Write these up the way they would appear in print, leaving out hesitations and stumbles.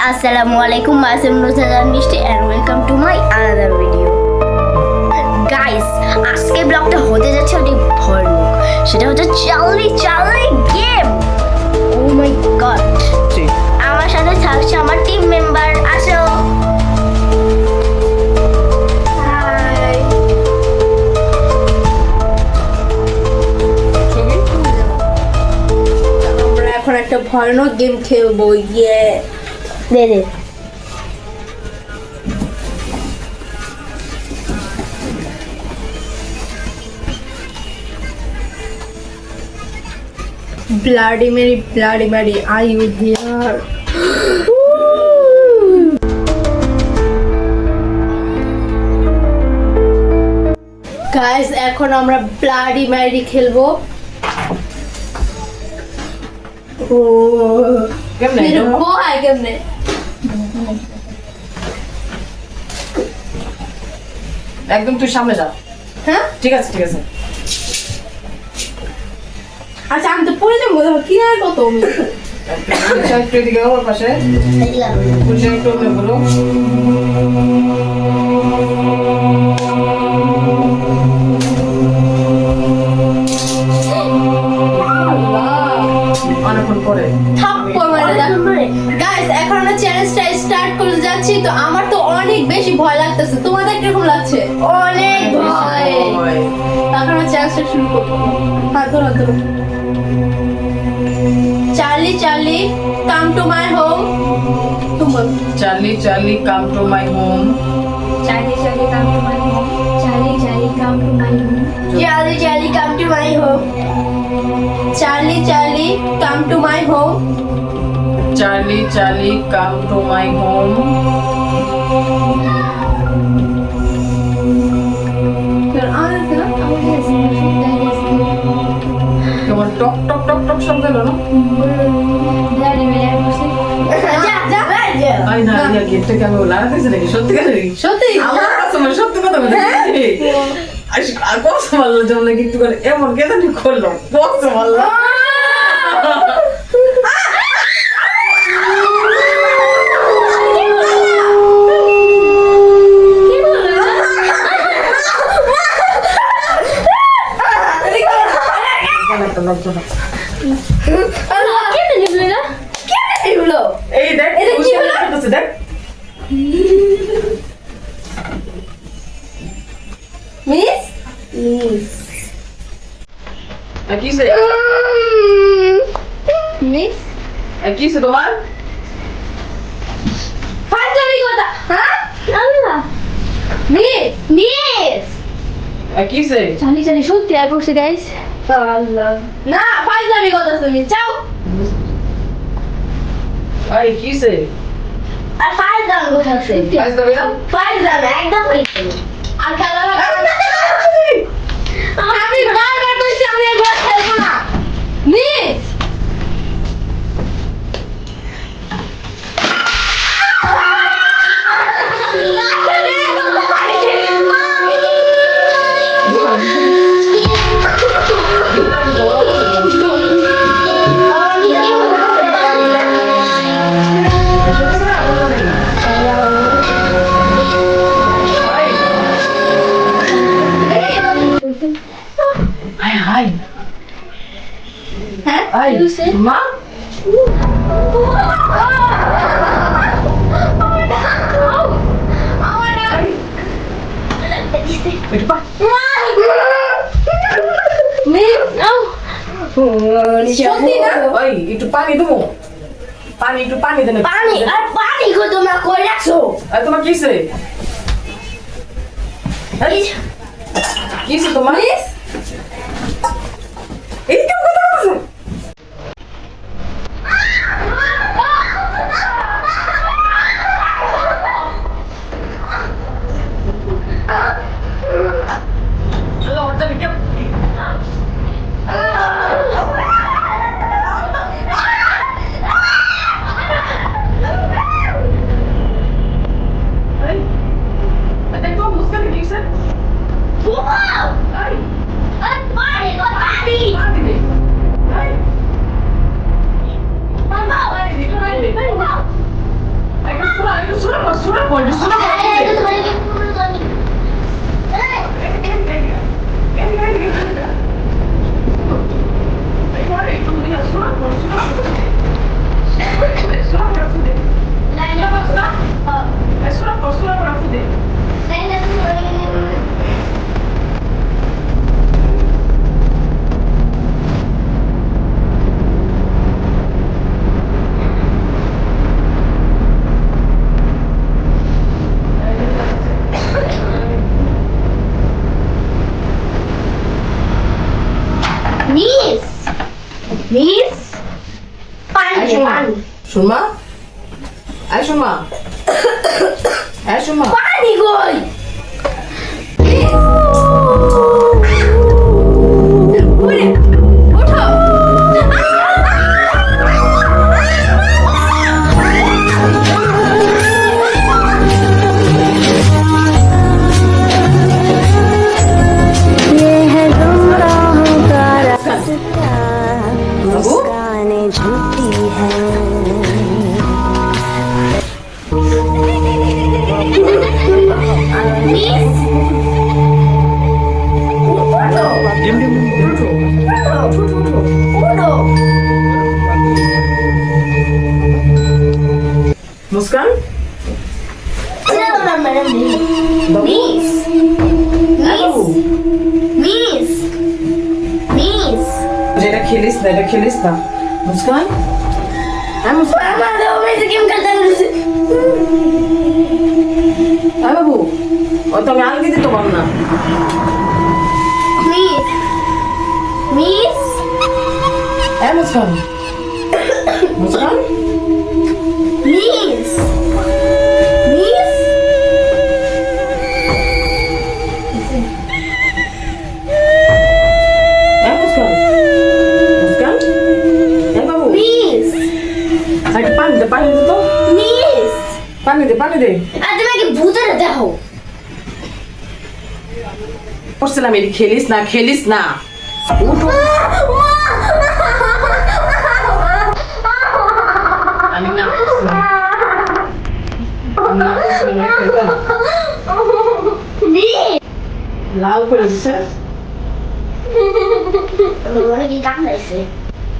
Assalamualaikum Mishti and welcome to my another video. Guys, আজকে ব্লগটা হতে যাচ্ছে অনেক ভয়ানক। সেটা হচ্ছে Charlie game. Oh my god. আমার সাথে থাকছে আমার টিম মেম্বার। আসো। হাই। আমরা এখন একটা ভয়ানক গেম খেলবো। ইয়ে দে Bloody Mary, are you here? Guys, এখন আমরা Bloody Mary খেলবো। ও কেমনে মেরবো হয় কেমনে? একদম তুই সামনে যা। হ্যাঁ ঠিক আছে আচ্ছা আমি তো পড়ে যাবো কি আর কত একটু এদিকে আমার পাশে পুলিশ একটু ওপরে বলো। অনেকক্ষণ পরে থাপ্পড় মারে দেখো। গাইস এখন আমরা চ্যালেঞ্জটা স্টার্ট করতে যাচ্ছি। তো আমার তো অনেক বেশি ভয় লাগতেছে। তোমাদের কিরকম লাগছে? অনেক ভয়। এখন আমরা চ্যালেঞ্জটা শুরু করবো। হাত ধরো Charlie come to my home. তোমার Charlie come to my home. Charlie come to my home. Charlie come to my home. Charlie come to my home. Charlie come to my home. Charlie come to my home. তোমার টক টক টক টক শব্দ এলো না? I না ইয়া গেটটা কেমন লাগাতেছে নাকি সত্যি করে? সত্যি আমার কাছে মানে সত্যি কথা বলতে আর কত ভালো জমলে কিন্তু করে এমন কে জানি করলো কত ভালো এই দেখ দেখ মিস কিসে মিস কিসে তোমার ফাইজলামি কথা হ্যাঁ মিস কিসে Charlie সত্যি আর করছে গাইস। না ফাইজলামি কথা তুমি যাও। আই কিসে আর ফাইল দাম কোথাছে? আজ তবে না ফাইল দাম একদম হইছে। আর খেলা আমি বারবার কইছি আমি আর ঘর খেলবো না। মিস হাই হ্যাঁ আই মা একটু পা সত্যি না ওই একটু পানি দেবো একটু পানি দেন পানি গো তোমরা কই রাখছো? আর তোমার কিসে কিসে তোমার মিস এই কেউ কথা বলছো পড়ে শোনা মিস মিস পানি পানি সুরমা আয় সুরমা আয় সুরমা পানি কই উঠো বাবু झूठी है मिस মুস্কান মিস বাবু মিস মিস এটা খেলিস না এটা খেলিস না মুস্কান হ্যাঁ মুস্কান मामा दो मैं से गेम करता हूँ হ্যাঁ বাবু ও তো আমি আলগি দিতে পারবো না मिस मिस হ্যাঁ মুস্কান মুস্কান मिस मिस হ্যাঁ মুস্কান মুস্কান হ্যাঁ বাবু मिस একটা পানি দে তো मिस পানি দে आज मैं के भूत रहता हूँ পড়ছিলাম এটি খেলিস না উঠো আমি না পড়ছিলাম। আমি না পড়ছিলাম, আমি খেলতাম। লাল করে দিছে मैंने की काम ऐसे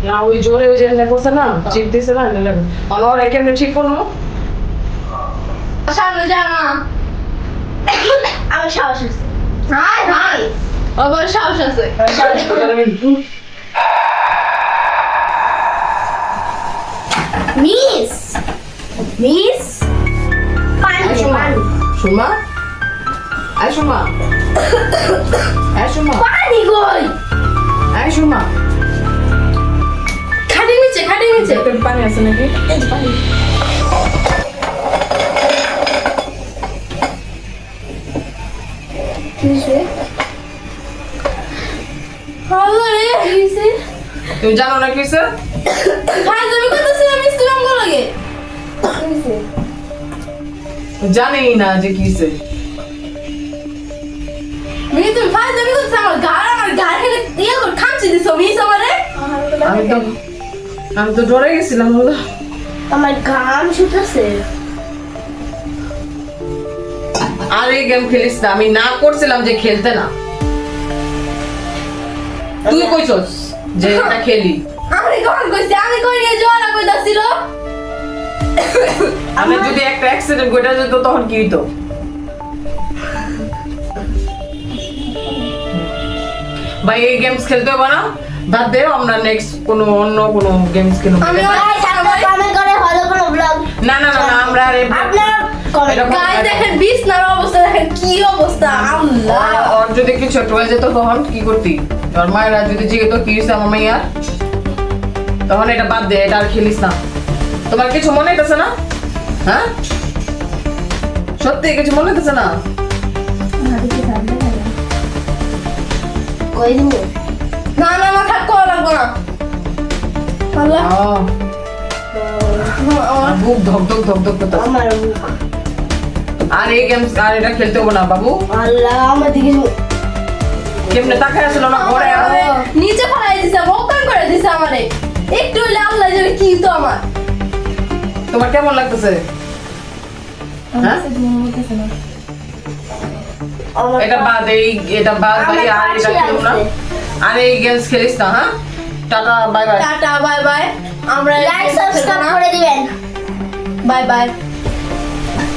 না ওই জোরে ওই যে করছে না চিপ দিছে না অনর একেবারে ঠিক করলো সামনে যা না আমার সাহস আছে হাই হাই আবার সাহস আছে মিস মিস পানি পানি সুমা আয় সুমা পানি কই আয় সুমা খাটের নিচে তোর পানি আছে নাকি এই যে পানি আল্লাহ রে কিছে তুমি জানো না কি স্যার খাই তুমি কইতাছি আমি ইসলাম গো লাগে জানেই না যে কি স্যার মিনি তুমি খাই তুমি কইতাছি আমার গাড় ইয়ে কর খামচি দিছো মিস আমারে আমি তো ডরে গেছিলাম বলো আমার ঘাম ছুটছে আর এই গেম খেলিস না আমি না করছিলাম যে খেলতে না তুই কইছস যে এটা খেলি আমি কখন কইছি আমি কই নিয়ে জোরা কইতাছিল আমি যদি একটা অ্যাক্সিডেন্ট ঘটে যেত তখন কি হইতো ভাই এই গেমস খেলতে হবে না বাদ দে আমরা নেক্সট অন্য কোনো গেমস খেলবো আমি গাইস আপনারা কমেন্ট করে হলো কোনো ব্লগ না আমরা আর আপনারা কমেন্ট এরকম- গাইস দেখেন বিছনার অবস্থা দেখেন কি অবস্থা আল্লাহ ওর যদি কিছু ছোট হয়ে যেত তখন কি করতি তোর মায়েরা যদি জিজ্ঞেস কি হয়েছে আমার মাইয়ার তখন এটা বাদ দে এটা আর খেলিস না তোমার কিছু মনে হইতেছে না হ্যাঁ সত্যি কিছু মনে হইতেছে না কই দিমু না থাক করা লাগবো না আল্লাহ আমার বুক ধক ধক করতেছে আমার মুখ আর এই গেমস আর এটা খেলতে হবে না বাবু আল্লাহ আমার দিকে কেমনে তাকায় আসলো না ঘরে আমারে নিচে ফেলাই দিছে ওপেন করে দিছে আমারে একটু হলে আল্লাহ জানে কি তো আমার তোমার কেমন লাগতেছে হ্যাঁ এটা বাদ এটা বাদ ভাই আর এটা খেলো না আর এই গেমস খেলিস না হ্যাঁ tata bye bye tata bye bye আমরা লাইক সাবস্ক্রাইব করে দিবেন বাই বাই